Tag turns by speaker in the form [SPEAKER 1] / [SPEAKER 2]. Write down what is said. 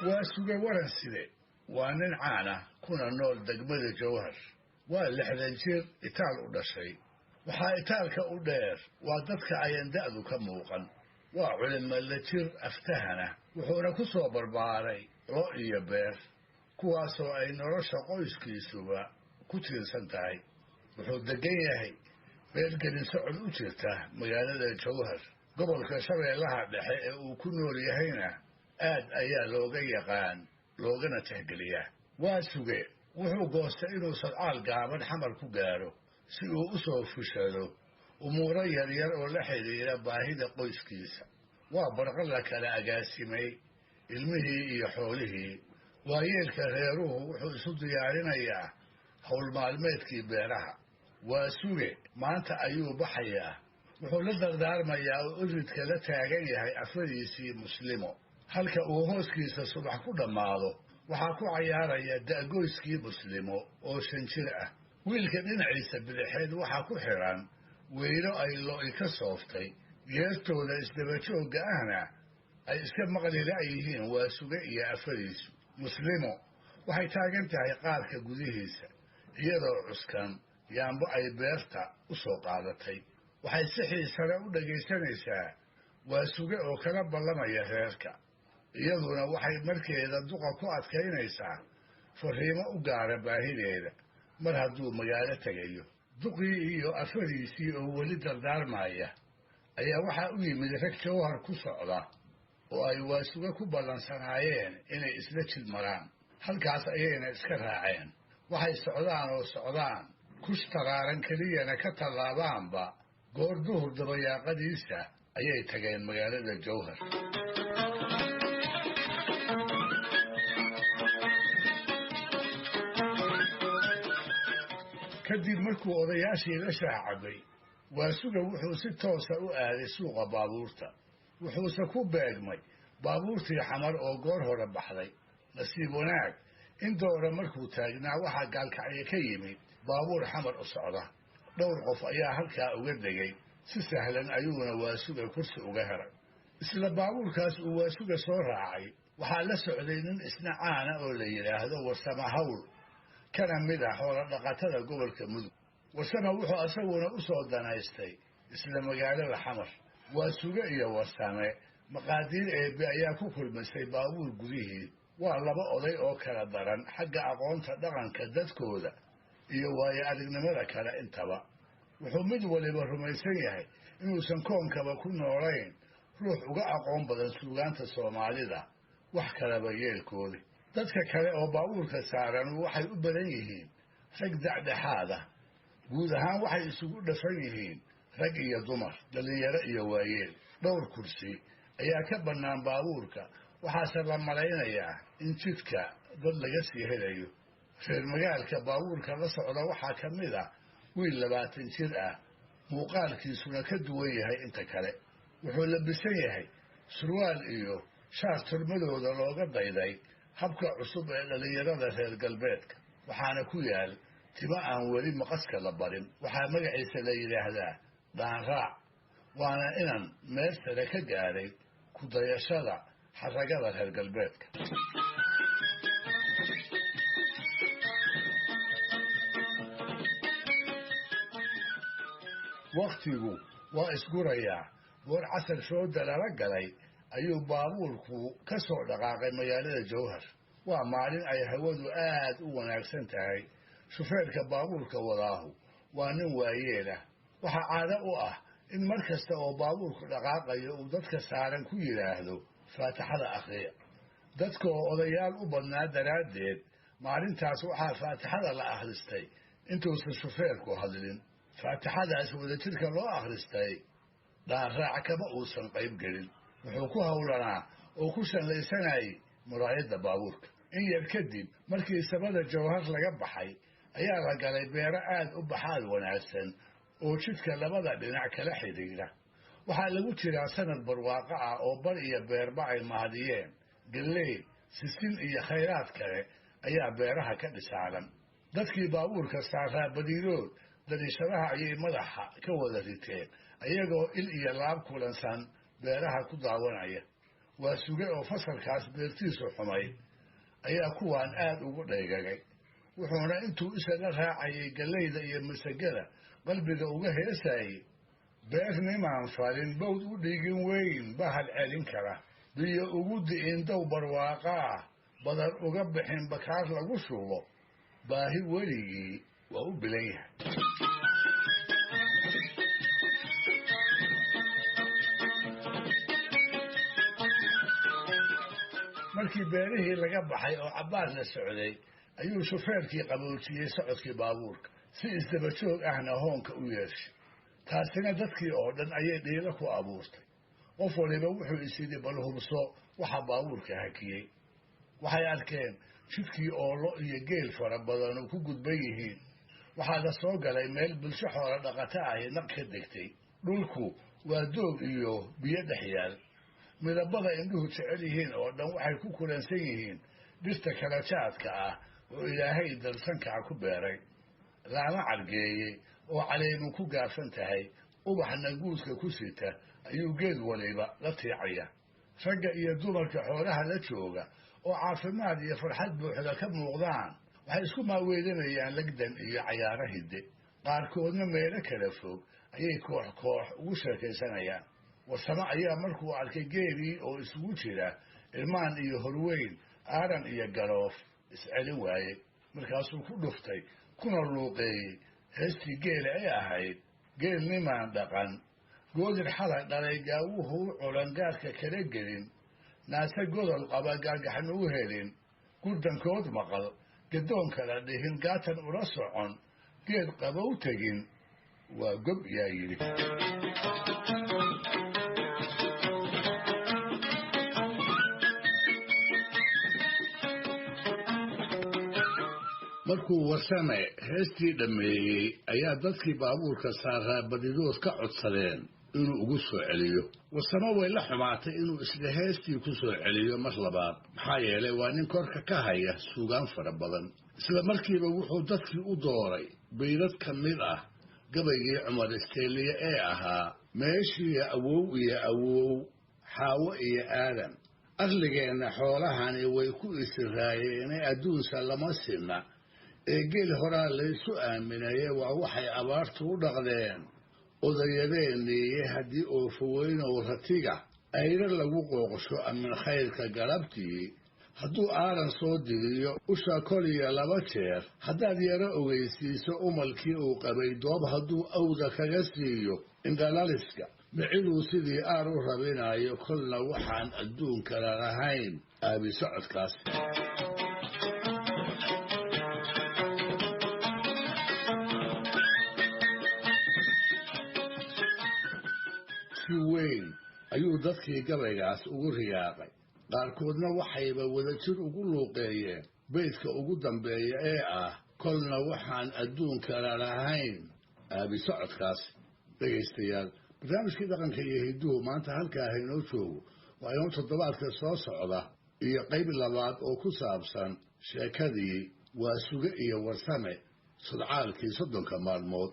[SPEAKER 1] waa suge waran side waa nin caan ah kuna nool degmada jawhar waa 60 jir itaal u dhashay waxaa itaalka u dheer waa dadka ayan da'du ka muuqan waa culimo la jir aftahana wuxuuna ku soo barbaaray lo iyo beer kuwaasoo ay nolosha qoyskiisuba ku tiirsan tahay wuxuu degan yahay beelgelin socod u jirta magaalada jawhar gobolka shabeellaha dhexe ee uu ku nool yahayna aad ayaa looga yaqaan loogana tixgeliyaa waa suge wuxuu goostay inuu sadcaal gaaban xamar ku gaaro si uu u soo fushado umuuro yaryar oo la xidhiidha baahida qoyskiisa waa barqan la kala agaasimay ilmihii iyo xoolihii waayeelka reeruhu wuxuu isu diyaarinayaa hawl maalmeedkii beeraha waa suge maanta ayuu baxayaa wuxuu la dardaarmayaa oo iridka la taagan yahay afadiisii muslimo halka uu hooskiisa subax ku dhammaado waxaa ku cayaaraya da'goyskii muslimo oo 5 jir ah wiilka dhinaciisa bidixeed waxaa ku xiran weylo ay lo'i ka sooftay geertooda isdabajoogga ahna ay iska maqli la'yihiin waa suge iyo afadiisu muslimo waxay taagan tahay qaarka gudihiisa iyadoo cuskan yaambo ay beerta u soo qaadatay waxay si xiisale u dhagaysanaysaa waa suge oo kala ballamaya reerka iyaduna waxay markeeda duqa ku adkaynaysaa fariimo u gaara baahideeda mar hadduu magaalo tegayo duqii iyo afadiisii oo weli dardaarmaya ayaa waxaa u yimid rag jawhar ku socda oo ay waasuge ku ballansanaayeen inay isla jid maraan halkaas ayayna iska raaceen waxay socdaan kush taraaran keliyana ka tallaabaanba goor duhur dabayaaqadiisa ayay tageen magaalada jawhar kadib markuu odayaashii la shaacabay waasuga wuxuu si toosa u aaday suuqa baabuurta wuxuuse ku beegmay baabuurtii xamar oo goor hore baxday nasiib wanaag in doora markuu taagnaa waxaa gaalkacyo ka yimid baabuur xamar u socda dhowr qof ayaa halkaa uga degay si sahlan ayuuna waasuga kursi uga helay isla baabuurkaas uu waasuga soo raacay waxaa la socday nin isna caana oo la yidhaahdo warsama hawl kana mid ah xoola dhaqatada gobolka mudug warsama wuxuu asaguna u soo danaystay isla magaalada xamar waasuge iyo warsame maqaadiir eebbe ayaa ku kulmisay baabuur gudihii waa laba oday oo kala daran xagga aqoonta dhaqanka dadkooda iyo waayo aragnimada kale intaba wuxuu mid waliba rumaysan yahay inuusan koonkaba ku noolayn ruux uga aqoon badan suugaanta soomaalida wax kalaba yeelkoodi dadka kale oo baabuurka saaran waxay u badan yihiin rag dacdhexaada guud ahaan waxay isugu dhafan yihiin rag iyo dumar dhallinyaro iyo waayeel dhowr kursi ayaa ka bannaan baabuurka waxaase la malaynayaa in jidka dad laga sii helayo reer magaalka baabuurka la socda waxaa ka mid ah wiil 20 jir ah muuqaalkiisuna ka duwan yahay inta kale wuxuu labisan yahay surwaal iyo shaar turmadooda looga dayday habka cusub ee dhallinyarada reer galbeedka waxaana ku yaal timo aan weli maqaska la barin waxaa magaciisa la yidhaahdaa dhaanraac waana inan meel sare ka gaadhay ku dayashada xaragada reer galbeedka wakhtigu waa isgurayaa goor casar shooda lala galay ayuu baabuurku ka soo dhaqaaqay magaalada jawhar waa maalin ay hawadu aad u wanaagsan tahay shufeerka baabuurka wadaahu waa nin waayeelah waxaa caado u ah in mar kasta oo baabuurku dhaqaaqayo uu dadka saaran ku yidhaahdo faatixada akhriya dadka oo odayaal u badnaa daraaddeed maalintaas waxaa faatixada la akhristay intuusan shufeerku hadlin faatixadaas wadajirka loo akhristay dhaanraac kama uusan qayb gelin wuxuu ku howlanaa oo ku shallaysanayay muraayadda baabuurka in yar kadib markii samada jawhar laga baxay ayaa la galay beero aad u baxaad wanaagsan oo jidka labada dhinac kala xidhiidha waxaa lagu jiraa sanad barwaaqo ah oo bar iyo beerba ay mahadiyeen galley sisin iyo khayraad kale ayaa beeraha ka dhisaalan dadkii baabuurka saaraa badiidood dariishadaha ayay madaxa ka wada riteen ayagoo il iyo laab kulansan beeraha ku daawanaya waa suge oo fasalkaas beertiisu xumayd ayaa kuwaan aad ugu dhaygagay wuxuuna intuu isha la raacayay gallayda iyo masagada qalbiga uga heesayey beer nimaan falin bawd u dhigin weyn bahal celin kara biyo ugu di'in dow barwaaqa ah badar uga bixin bakaar lagu shubo baahi weligii waa u bilan yahay markii beerihii laga baxay oo cabbaar la socday ayuu shufeerkii qaboojiyey socodkii baabuurka si isdaba joog ahna hoonka u yeeshay taasina dadkii oo dhan ayay dhiilo ku abuurtay qof waliba wuxuu is yidhi bal hubso waxa baabuurka hakiyey waxay arkeen jidkii oolo iyo geel fara badan oo ku gudban yihiin waxaa la soo galay meel bulsho xoola dhaqato ahi naq ka degtay dhulku waa doog iyo biyo dhex yaal midabada indhuhu jecel yihiin oo dhan waxay ku kulansan yihiin dhirta kala jaadka ah oo ilaahay dalsankaa ku beeray laama cargeeyey oo caleemu ku gaafsan tahay ubaxna guudka ku sita ayuu geed waliba la tiicaya ragga iyo dumarka xoolaha la jooga oo caafimaad iyo farxad buuxda ka muuqdaan waxay isku maaweedanayaan legdan iyo cayaaro hidde qaarkoodna meelo kala fog ayay koox koox ugu sheekaysanayaan warsamo ayaa markuu arkay geelii oo isugu jira irmaan iyo horweyn aaran iyo garoof iscelin waaye markaasuu ku dhuftay kuna luuqeeyey heestii geela ay ahayd geel nimaan dhaqan goodir xalay dhalay gaawuhu u culan gaarka kala gelin naase godol qaba gaagaxan u helin gurdankood maqal gadoon kala dhihin gaatan ula socon geed qabow tegin waa gob yaa yidhi markuu warsame heestii dhammeeyey ayaa dadkii baabuurka saaraa badidood ka codsadeen inuu ugu soo celiyo warsamo way la xumaatay inuu isla heestii ku soo celiyo mar labaad maxaa yeelay waa nin korka ka haya suugaan fara badan isla markiiba wuxuu dadkii u dooray baydad ka mid ah gabaygii cumar isteeliye ee ahaa meeshii awow iyo awow xaawo iyo aadan arligeenna xoolahani way ku isiraayeene adduunsa lama sinna ee geel horaa laysu aaminaye waa waxay abaartu u dhaqdeen odayadeeniiye haddii oofaweynow ratiga ayra lagu qooqsho amin khayrka galabtii hadduu aaran soo diriyo usha kol iyo 2 jeer haddaad yaro ogeysiiso umalkii uu qabay doob hadduu awda kaga siiyo indhalaliska miciduu sidii aar u rabinayo kolna waxaan adduunkala lahayn aabi socodkaas si weyn ayuu dadkii gabaygaas ugu riyaaqay qaarkoodna waxayba wadajir ugu luuqeeyeen beydka ugu dambeeya ee ah kolna waxaan adduunkala lahayn aabi socodkaas dhegaystayaal barnaamijkii dhaqanka iyo hidduhu maanta halkaa haynoo joogo waa inoo toddobaadka soo socda iyo qayb labaad oo ku saabsan sheekadii waa suge iyo warsame sodcaalkii 30 maalmood